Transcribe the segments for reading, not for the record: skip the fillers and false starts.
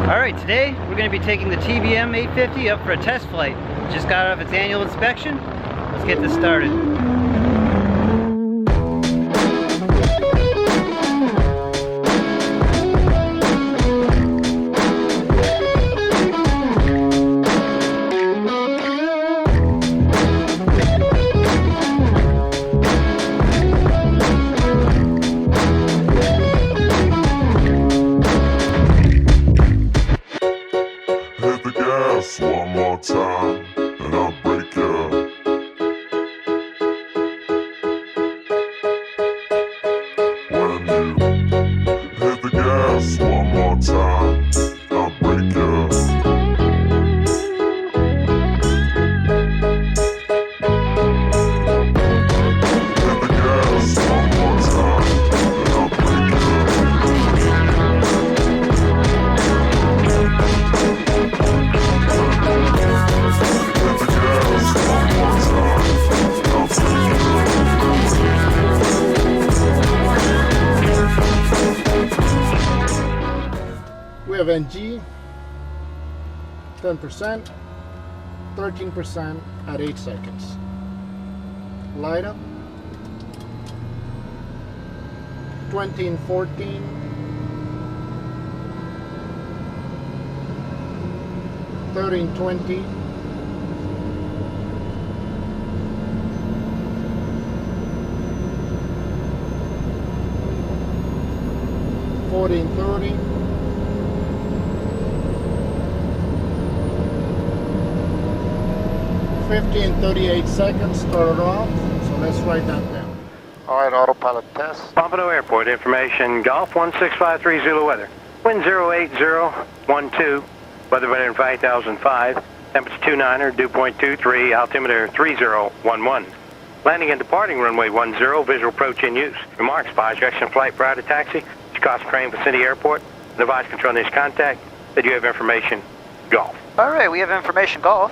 Alright, today we're going to be taking the TBM850 up for a test flight. Just got out of its annual inspection. Let's get this started. One more time, and I'll break you. When you hit the gas one more time, I'll break you. Hit the gas one more time, and I'll break you. We have NG 10%, 13% at 8 seconds. Light up 20 and 14, 30 and 20, 40 and 30. 50 and 38 seconds started off, so let's write that down. Alright, autopilot test. Pompano Airport, information, Golf 1653 Zulu weather. Wind 08012, weather vane 5005, temperature 29er, dew point 23, altimeter 3011. Landing and departing runway 10, visual approach in use. Remarks, bi-direction flight prior to taxi, Oshkosh crane vicinity airport, device control needs contact, that you have information, Golf. Alright, we have information, Golf.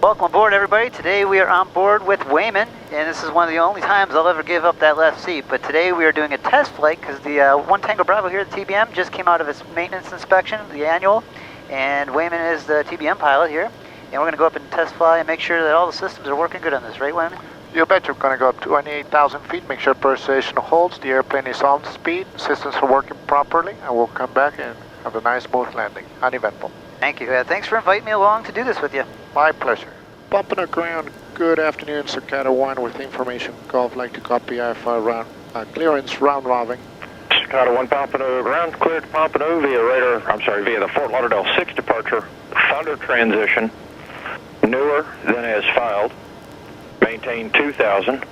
Welcome aboard, everybody. Today we are on board with Wayman, and this is one of the only times I'll ever give up that left seat. But today we are doing a test flight because the 1 Tango Bravo here at TBM just came out of its maintenance inspection, the annual, and Wayman is the TBM pilot here. And we're going to go up and test fly and make sure that all the systems are working good on this, right, Wayman? You bet. You're going to go up to 28,000 feet, make sure pressurization holds, the airplane is on speed, systems are working properly, and we'll come back and have a nice smooth landing, uneventful. Thank you. Thanks for inviting me along to do this with you. My pleasure. Bumping the ground. Good afternoon, Cicada 1 with information. Golf like to copy IFR round clearance round robin. Cicada 1 Pompano ground, cleared to Pompano via the Fort Lauderdale 6 departure, Thunder transition, newer than as filed, maintain 2000,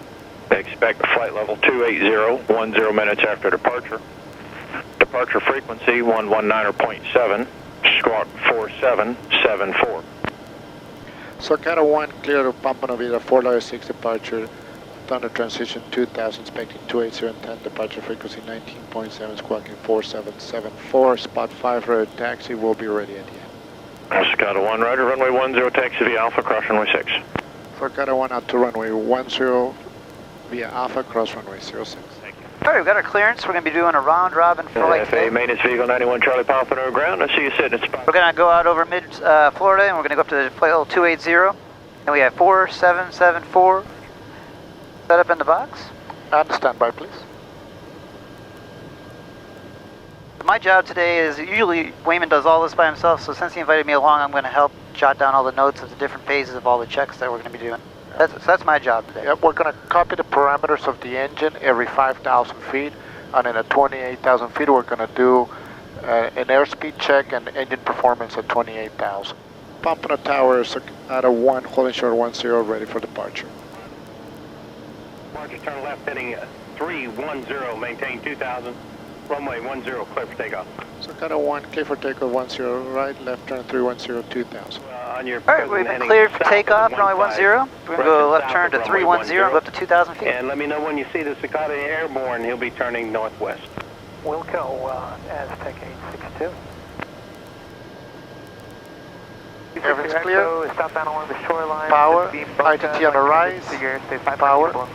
expect flight level 280, 10 minutes after departure, departure frequency 119.7, squawk 4774. Cicada 1 clear to Pompano via Fort Lauderdale 6 departure, Thunder transition 2000, expecting 280 and 10, departure frequency 19.7, squawking 4774, spot 5 road taxi will be ready at the end. Cicada 1, roger, runway 10, taxi via Alpha, cross runway 6. Cicada 1 out to runway 10 via Alpha, cross runway 06. Thank you. All right, we've got our clearance. We're going to be doing a round-robin flight FAA maintenance vehicle 91 Charlie Pompano ground. I see you sitting at spot. We're going to go out over mid-Florida, and we're going to go up to the flight level 280, and we have 4774 set up in the box. And standby, please. My job today is, usually Wayman does all this by himself, so since he invited me along, I'm going to help jot down all the notes of the different phases of all the checks that we're going to be doing. That's my job today. Yep, we're going to copy the parameters of the engine every 5,000 feet, and in at 28,000 feet we're going to do an airspeed check and engine performance at 28,000. Pompano Tower is at a 1, holding short 10, ready for departure. Departure turn left heading 310, maintain 2000, runway 10, clear for takeoff. Cicada 1, clear for takeoff 10, right, left turn 310, 2000. On your All right, we've been cleared for takeoff, runway 10. We're going to go left turn to 310, go up to 2,000 feet. And let me know when you see the Cicada airborne, he'll be turning northwest. Wilco, Aztec 862. Everything's clear. Southbound along the shoreline. Power, ITT on the rise. Power.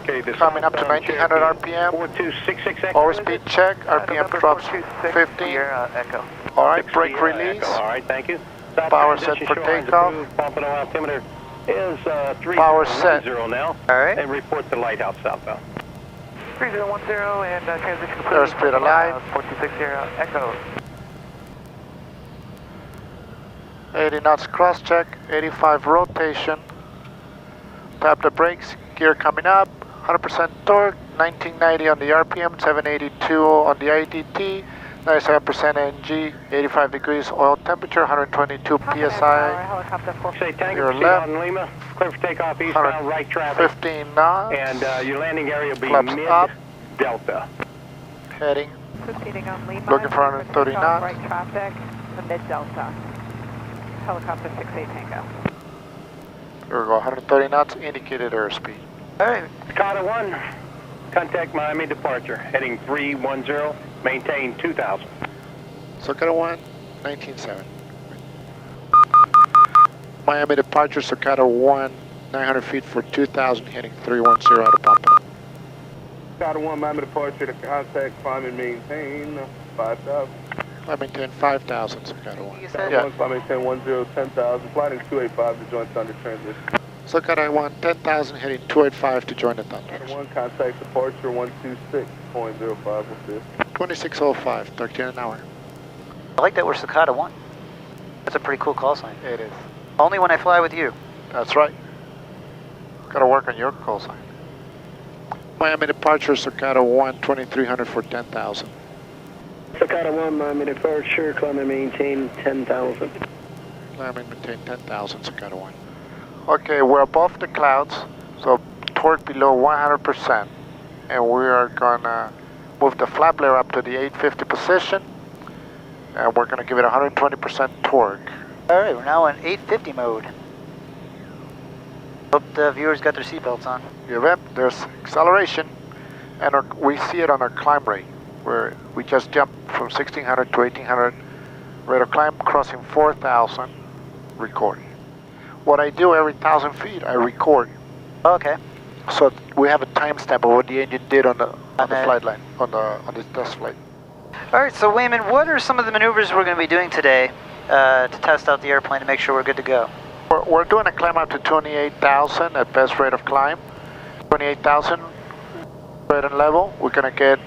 Okay, this Coming up to 1900 RPM. 4266 Echo. Overspeed check. RPM drops 15. Echo. All right, brake release. All right, thank you. Stop Power set transition, for shoreline's takeoff. approved. Bumping altimeter is Power set. 3010 now. All right. And report the lighthouse southbound. 3010 and transition approved. Airspeed alive. 4260 Echo. 80 knots cross check. 85 rotation. Tap the brakes. Gear coming up. 100% torque. 1990 on the RPM. 782 on the IDT. 97% NG, 85 degrees oil temperature, 122 PSI. Say Tango, Your proceed left. on Lima. Clear for takeoff eastbound, right traffic. 15 knots. And your landing area will be Flaps up. mid-delta. Heading. Proceeding on Lima. Looking for 130 knots. Right traffic, the mid-delta. Helicopter 68 Tango. Here we go, 130 knots, indicated airspeed. All right. Carter 1, contact Miami departure, heading 310, maintain 2000. Socata 1, 19.7. Miami departure, Socata 1, 900 feet for 2000, heading 310 out of Pompano. Carter 1, Miami departure to contact, climb and maintain 5,000. I maintain 5,000, Socata 1. You said? Yeah. 1, climb maintain 10, 10,000. Flight 285 to join Thunder transition. Socata 1, 10,000, heading 285 to join the Carter Thunder. 1, contact departure 126.05 with this. 2605, 13 an hour. I like that we're Cicada 1. That's a pretty cool call sign. It is. Only when I fly with you. That's right. Gotta work on your call sign. Miami departure, Socata 1, 2300 for 10,000. Socata 1, Miami departure, climb and maintain 10,000. Climb and maintain 10,000, Socata 1. Okay, we're above the clouds, so torque below 100%. And we are gonna move the flap layer up to the 850 position. And we're gonna give it 120% torque. All right, we're now in 850 mode. Hope the viewers got their seatbelts on. Yep, there's acceleration, and we see it on our climb rate, where we just jumped from 1600 to 1800 rate of climb, crossing 4,000, recording. What I do every 1,000 feet, I record. Okay. So we have a timestamp of what the engine did on the Okay. flight line, on the test flight. All right, so Wayman, what are some of the maneuvers we're going to be doing today to test out the airplane to make sure we're good to go? We're doing a climb up to 28,000 at best rate of climb. 28,000 rate and level. We're going to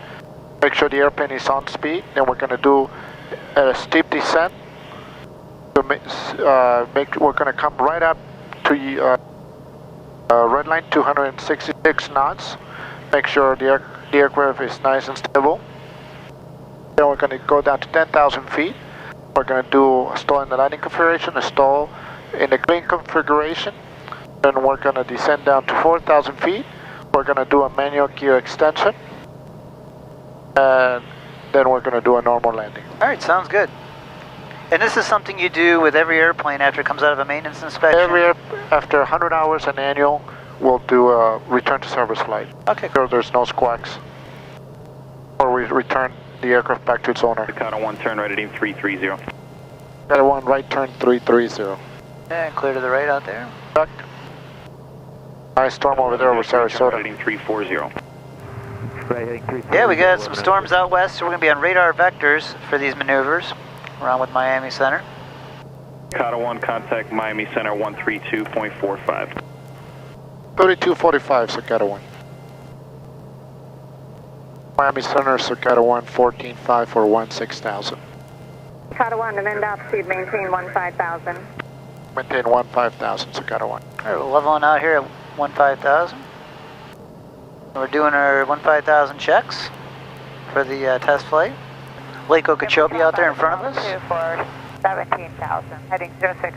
make sure the airplane is on speed. Then we're going to do a steep descent. We're going to come right up to red line, 266 knots. Make sure the aircraft is nice and stable. Then we're going to go down to 10,000 feet. We're going to do a stall in the landing configuration, a stall in the clean configuration. Then we're going to descend down to 4,000 feet. We're going to do a manual gear extension. And then we're going to do a normal landing. All right, sounds good. And this is something you do with every airplane after it comes out of a maintenance inspection? After 100 hours an annual, we'll do a return to service flight. Okay. So there's no squawks. Or we return the aircraft back to its owner. Socata 1, turn right heading 330. Got a 1 right turn 330. Yeah, clear to the right out there. Duck. Nice storm over there over Sarasota. Heading 340. Yeah, we got some storms out west, so we're going to be on radar vectors for these maneuvers around with Miami Center. Socata 1, contact Miami Center 132.45. 3245, Socata 1. Miami Center, Socata 1, 14.5 for 16,000. Socata 1, and end up speed, maintain 15,000. Maintain 15,000, Socata 1. All right, we're leveling out here at 15,000. We're doing our 15,000 checks for the test flight. Lake Okeechobee out there in front of us. For 17,000, heading 060.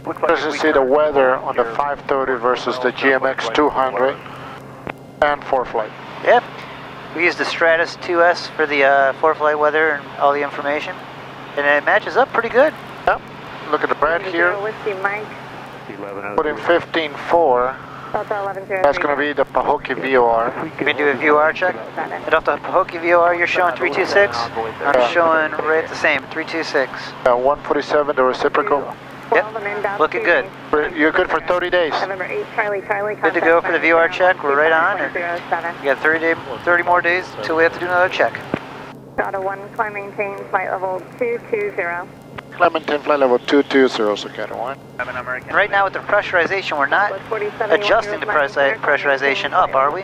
Let's just see the weather on the 530 versus the GMX 200 and ForeFlight. Yep. We used the Stratus 2S for the ForeFlight weather and all the information. And it matches up pretty good. Yep. Look at the brand here. Whiskey Mike, Put in 15.4. Delta 1103. That's going to be the Pahokee VOR. You can do a VOR check. And off the Pahokee VOR, you're showing 326. I'm showing right the same, 326. 147, the reciprocal. Yep, looking good. You're good for 30 days. November 8 Charlie Charlie. Good to go for the VR check. We're right on. And 07. we got 30 more days until we have to do another check. Auto 1, climb maintain, flight level 220. Climb maintain flight level 220, Cicada 1. And right now with the pressurization, we're not adjusting the pressurization up, are we?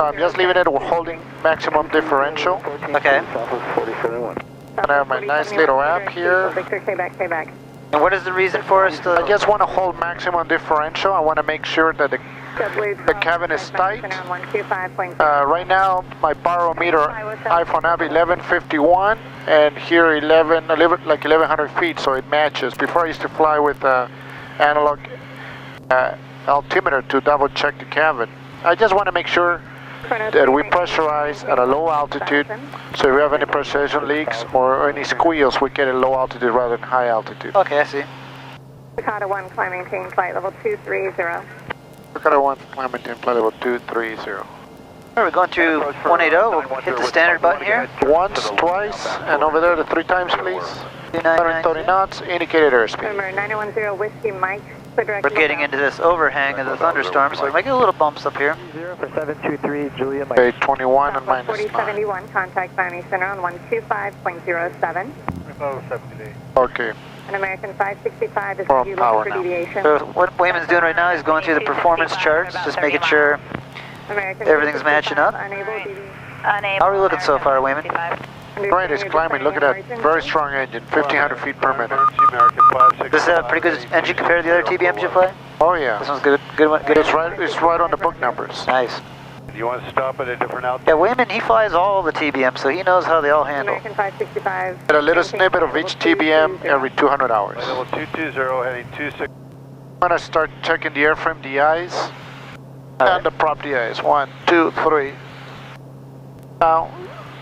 I'm just leaving it holding maximum differential. Okay. And I have my nice little app here. Victor, K back. And what is the reason for us to... I just want to hold maximum differential. I want to make sure that the cabin is tight. Right now, my barometer iPhone app 1151, and here 1100 feet, so it matches. Before I used to fly with analog altimeter to double check the cabin. I just want to make sure that we pressurize at a low altitude, so if we have any pressurization leaks or any squeals, we get at low altitude rather than high altitude. Okay, I see. Dakota 1, climb maintain flight level 230. Dakota 1, climb maintain flight level 230. All right, we're going through 180. We'll hit the standard button here. Once, twice, and over there the 3 times, please. 130 knots, indicated airspeed. Number 910 Whiskey Mike. We're getting into this overhang of the thunderstorm, so we might get a little bumps up here. 0 for 723 Julia Mike. Okay, 21 and minus 9. 4071, contact Miami Center on 125.07. Okay. An American 565 is Well, you power for now. deviation. So what Wayman's doing right now is going through the performance charts, just making sure American everything's matching up. Unable DV. How are we looking so far, Wayman? Great, it's climbing. Look at that. Very strong engine, 1,500 feet per minute. This is a pretty good engine compared to the other TBMs you play? Oh This yeah. one's good. Good one. Good. It's right on the book numbers. Nice. Do you want to stop at a different altitude? Yeah, Wayman, he flies all the TBMs, so he knows how they all handle. American 565. Get a little snippet of each TBM every 200 hours. Level 220 heading 26. I'm gonna start checking the airframe DIs and the prop DIs. 1, 2, 3. Now,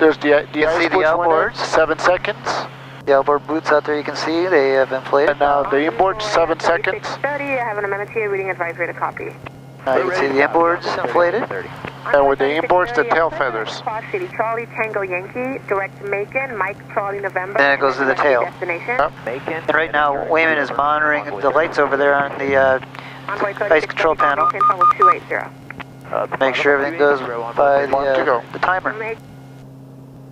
there's the You see the outboards? 7 seconds. The outboard boots out there you can see, they have inflated. And now the inboard, 7 seconds. 30, I have an amendment here, reading advisory to copy. You can see the inboards inflated. And with the inboards, the tail feathers. City, Charlie Tango Yankee, direct to Macon, Mike Charlie November. Then it goes to the tail. Destination. Yep. And right now, Wayman is monitoring the lights over there on the ice control panel. 280. Make sure everything goes by the timer.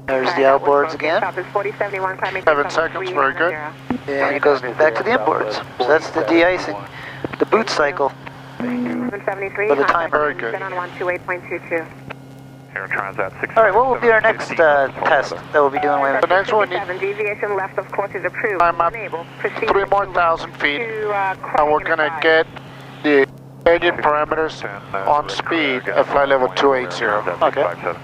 There's the outboards again. 7 seconds, very good. And it goes back to the inboards. So that's the de-icing, the boot cycle. 773. For the timer. Very good. On 128.22. Alright, what will be our next test that we'll be doing, Wayman? The next one, Deviation left of course is approved. I'm up Unable. Proceed 3 more thousand feet, and we're gonna get the engine parameters on speed at flight level 280. Okay.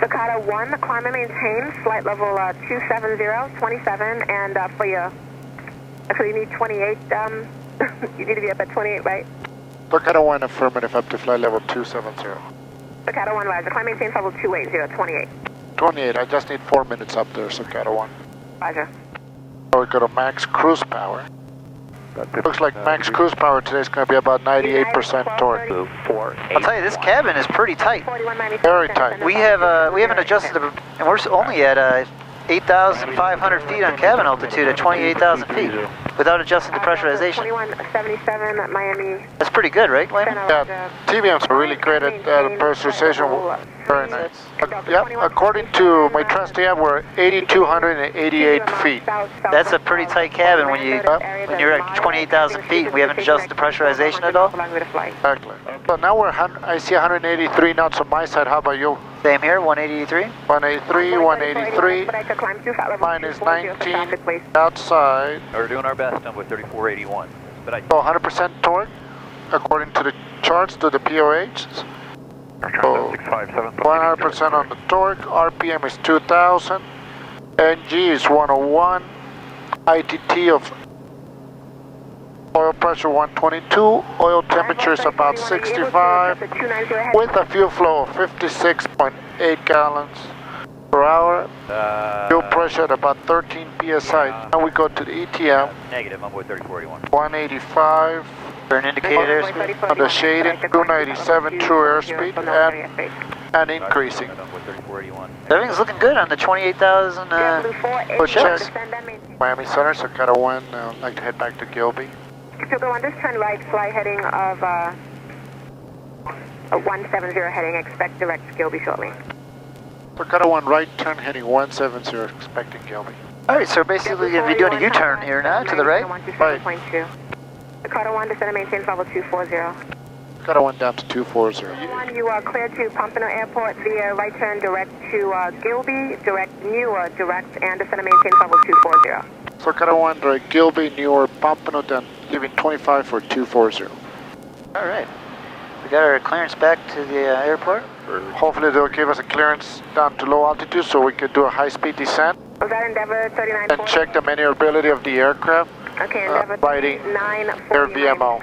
Dakota 1, climb and maintain, flight level 270, 27, and for you, actually you need 28, you need to be up at 28, right? Dakota 1, affirmative, up to flight level 270. Dakota 1, Roger, climb maintain level 280, 28. 28, I just need 4 minutes up there, Dakota 1. Roger. So we go to max cruise power. Looks like max cruise power today is going to be about 98% torque. I'll tell you, this cabin is pretty tight. Very tight. We haven't adjusted the, and we're only at 8,500 feet on cabin altitude at 28,000 feet without adjusting the pressurization. 2177 at Miami. That's pretty good, right, Wayman? Yeah, TBMs are really great at pressurization. Very nice. Yep, according to my trusty app, we're 8,288 feet. That's a pretty tight cabin when you're at 28,000 feet and we haven't adjusted the pressurization at all. Exactly. So now I see 183 knots on my side. How about you? Same here, 183. 183, 183, minus 19 outside. We're doing our best on with 3481. But I So 100% torque, according to the charts, to the POHs. So 100% on the torque, RPM is 2000, NG is 101, ITT of oil pressure 122, oil temperature is about 65, with a fuel flow of 56.8 gallons per hour, fuel pressure at about 13 psi. Now we go to the ETM, negative, I'm with 3481. 185, Turn indicator airspeed. on the shading, 297 true airspeed, and increasing. I'm with 3481. Everything's looking good on the 28,000 Check. checks. Miami Center, so kind of one, I'd like to head back to Gilby. Sugar 1, just turn right, fly heading of 170 heading, expect direct Gilby shortly. Dakota 1 right, turn heading 170, expecting Gilby. Alright, so basically you'll be doing a U-turn here now, to the right. Right. Dakota 1, descend and maintain level 240. Dakota 1 down to 240. Dakota 1, you are cleared to Pompano Airport via right turn direct to Gilby, direct Newark, direct, and descend and maintain level 240. So Dakota 1, direct Gilby, Newark, Pompano, down, leaving 25 for 240. Alright. We got our clearance back to the airport. Hopefully they'll give us a clearance down to low altitude so we could do a high-speed descent. Was that Endeavour 39? And check the maneuverability of the aircraft. Okay, Endeavour Riding 949 Air VMO.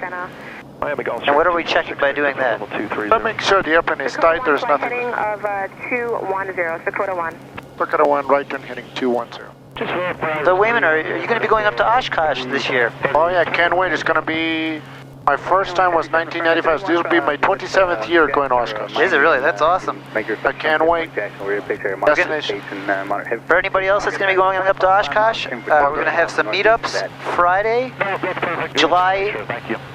And what are we checking by doing that? But make sure the airplane is tight, there's nothing. Heading of 210, Dakota 1. Dakota 1, right turn heading 210. So Wayman, are you going to be going up to Oshkosh this year? Oh yeah, can't wait. It's going to be, my first time was 1995. This will be my 27th year going to Oshkosh. Is it really? That's awesome. I can't wait. Destination. For anybody else that's going to be going up to Oshkosh, we're going to have some meetups Friday, July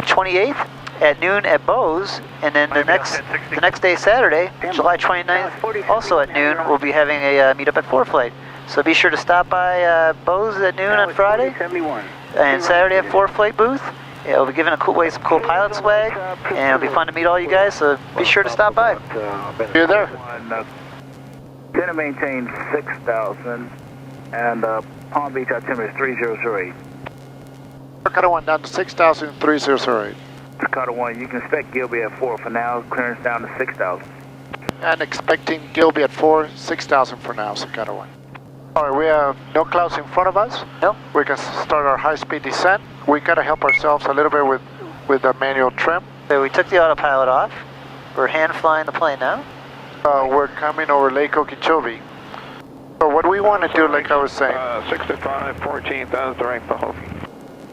28th at noon at BOSE, and then the next day, Saturday, July 29th, also at noon, we'll be having a meetup at ForeFlight. So be sure to stop by BOSE at noon on Friday, and Saturday at ForeFlight booth. Yeah, we'll be giving away some cool pilot swag, and it'll be fun to meet all you guys, so be sure to stop by. You're there. Then to maintain 6,000, and Palm Beach altimeter is 3008. Dakota 1 down to 6,000, 3008. Dakota 1, you can expect Gilby at 4 for now, clearance down to 6,000. And expecting Gilby at 4, 6,000 for now, Dakota 1. Alright, we have no clouds in front of us. Nope. We can start our high-speed descent. We gotta help ourselves a little bit with the manual trim. So we took the autopilot off. We're hand flying the plane now. We're coming over Lake Okeechobee. So what we want to do, like I was saying, 65, 14,000 direct Pulse.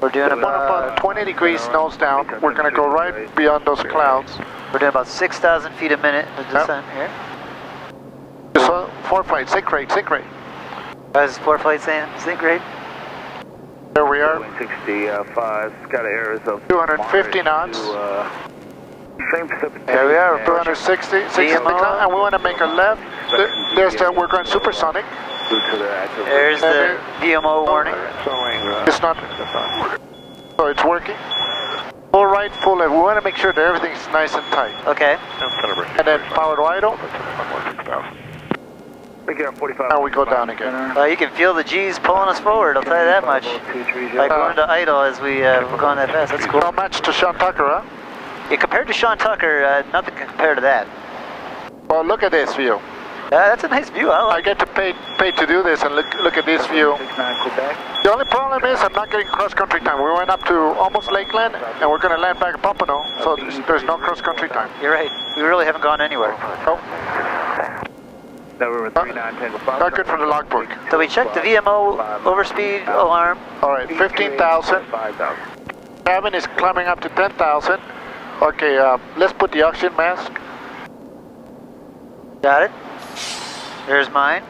We're doing about 20 degrees nose down. We're gonna go right beyond those clouds. We're doing about 6,000 feet a minute in the descent here. So, ForeFlight, sync rate, sync rate. How's ForeFlight saying? Sync rate? There we are. 65, got errors of 250 knots. Same precipitation. There we are, 260, 60, and we want to make a left. There's that, we're going supersonic. There's the VMO warning. It's not, so it's working. Full right, full left. We want to make sure that everything's nice and tight. Okay. And then powered idle. And we go down again. You can feel the G's pulling us forward, I'll tell you that much. Like going to idle as we're going that fast, that's cool. No match to Sean Tucker, huh? Yeah, compared to Sean Tucker, nothing can compare to that. Well, look at this view. That's a nice view. I get to pay to do this, and look at this view. The only problem is I'm not getting cross-country time. We went up to almost Lakeland, and we're going to land back at Pompano, so there's no cross-country time. You're right. We really haven't gone anywhere. Nope. Not good for the logbook. So we checked the VMO overspeed alarm. All right, 15,000. Cabin is climbing up to 10,000. Okay, let's put the oxygen mask. Got it. There's mine.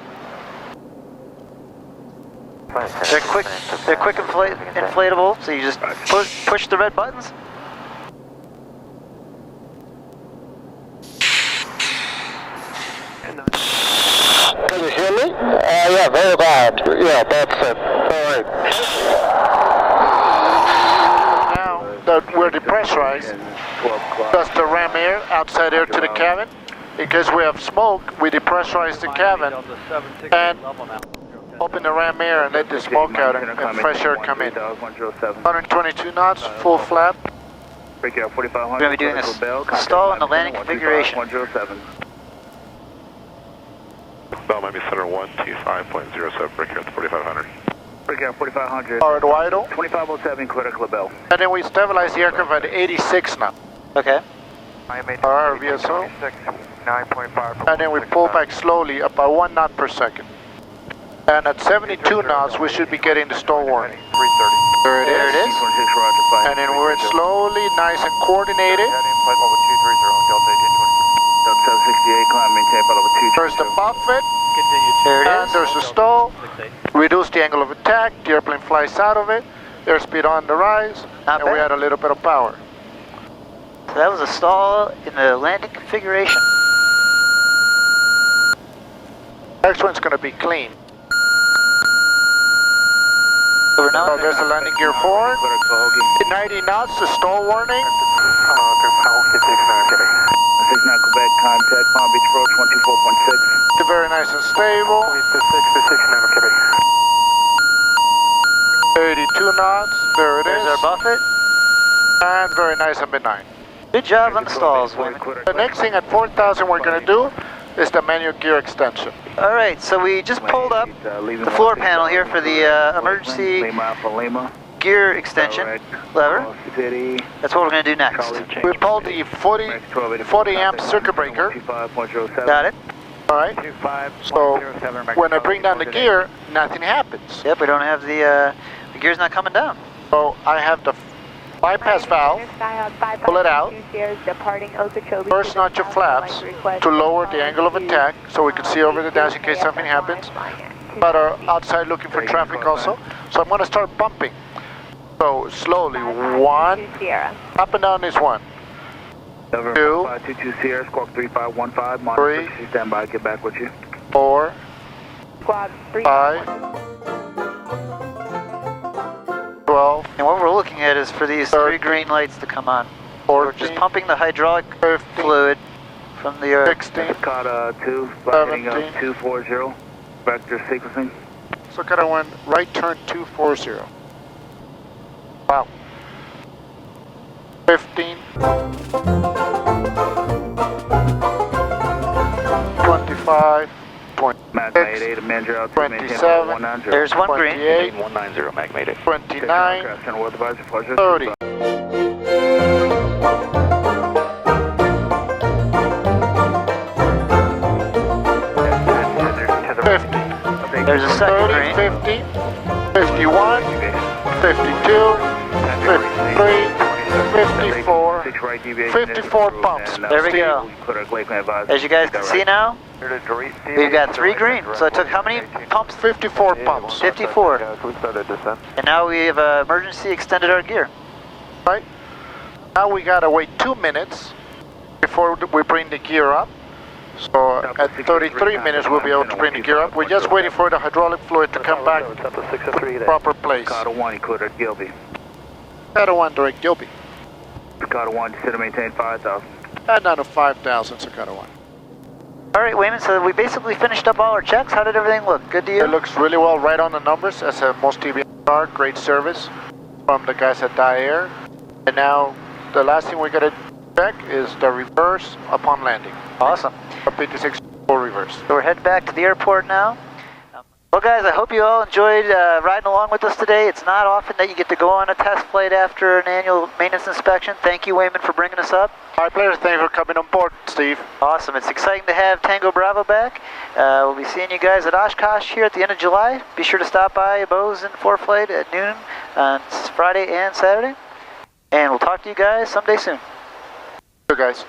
They're quick inflatable, so you just push the red buttons. Can you hear me? Yeah, very bad. Yeah, that's it. Alright. Now that we're depressurized, just the ram air, outside air to the cabin. In case we have smoke, we depressurize the cabin and open the ram air and let the smoke out and fresh air come in. 122 knots, full flap. We're going to be doing this stall in the landing configuration. Bell might be center 125.07, break here at 4,500. Break here at 4,500. Powered idle. 2507, critical bell. And then we stabilize the aircraft at 86 now. Okay. Our VSO. 9.5. And then we pull back slowly, about 1 knot per second. And at 72 knots, we should be getting the stall warning. 330. There it is. And then we're slowly, nice and coordinated. There's the buffet. There it is. And there's the stall. Reduce the angle of attack. The airplane flies out of it. airspeed on the rise, Not and we bad. had a little bit of power. So that was a stall in the landing configuration. Next one's going to be clean. So we're now So there's the landing gear forward. 90 knots, the stall warning. 69 Quebec, contact Palm Beach Road 24.6. Very nice and stable. 82 knots, there it there's is. our buffet. And very nice and benign. Good job on the stalls, Wayman. The next thing at 4,000 we're going to do is the manual gear extension. All right, so we just pulled up the floor panel here for the emergency gear extension lever. That's what we're going to do next. We pulled the 40 amp circuit breaker. Got it? All right. So when I bring down the gear, nothing happens. Yep, we don't have the gear's not coming down. So I have the bypass valve, pull it out, first notch of flaps to lower the angle of attack so we can see over the dash in case something happens, but are outside looking for traffic also. So I'm going to start bumping. So slowly, 1, up and down is 1, 2, 522 Sierra, squawk 3515, monitor 3, stand by, get back with you. 4, 5, 12, And what we're looking at is for these 3 green lights to come on. We're just 14, pumping the hydraulic 15, fluid from the 16, Kata 2, flight heading up 17. 240, vector sequencing. So kind of went right turn 240. Wow. 15, 25, 26, 27, There's 1 green. 28, 190, Mag Mayday. 29, 30. There's a second green. 50, 51, 52, 53, 54, 54 bumps. There we go. As you guys can see now, we've got 3 green. So it took how many pumps? 54 pumps. 54. And now we have emergency extended our gear. Right? Now we gotta wait 2 minutes before we bring the gear up. So at 33 minutes we'll be able to bring the gear up. We're just waiting for the hydraulic fluid to come back to the proper place. Kata 1, equator at Gilby. Kata 1 direct Gilby. Kata 1, consider maintain 5,000. And down to 5,000, so Kata 1. All right, Wayman, so we basically finished up all our checks. How did everything look? Good to you? It looks really well, right on the numbers, as most TBM are. Great service from the guys at Air. And now the last thing we gotta check is the reverse upon landing. Awesome. A 56 full reverse. So we're heading back to the airport now. Well, guys, I hope you all enjoyed riding along with us today. It's not often that you get to go on a test flight after an annual maintenance inspection. Thank you, Wayman, for bringing us up. My pleasure. Thank you for coming on board, Steve. Awesome. It's exciting to have Tango Bravo back. We'll be seeing you guys at Oshkosh here at the end of July. Be sure to stop by BOSE and ForeFlight at noon on Friday and Saturday. And we'll talk to you guys someday soon. You guys.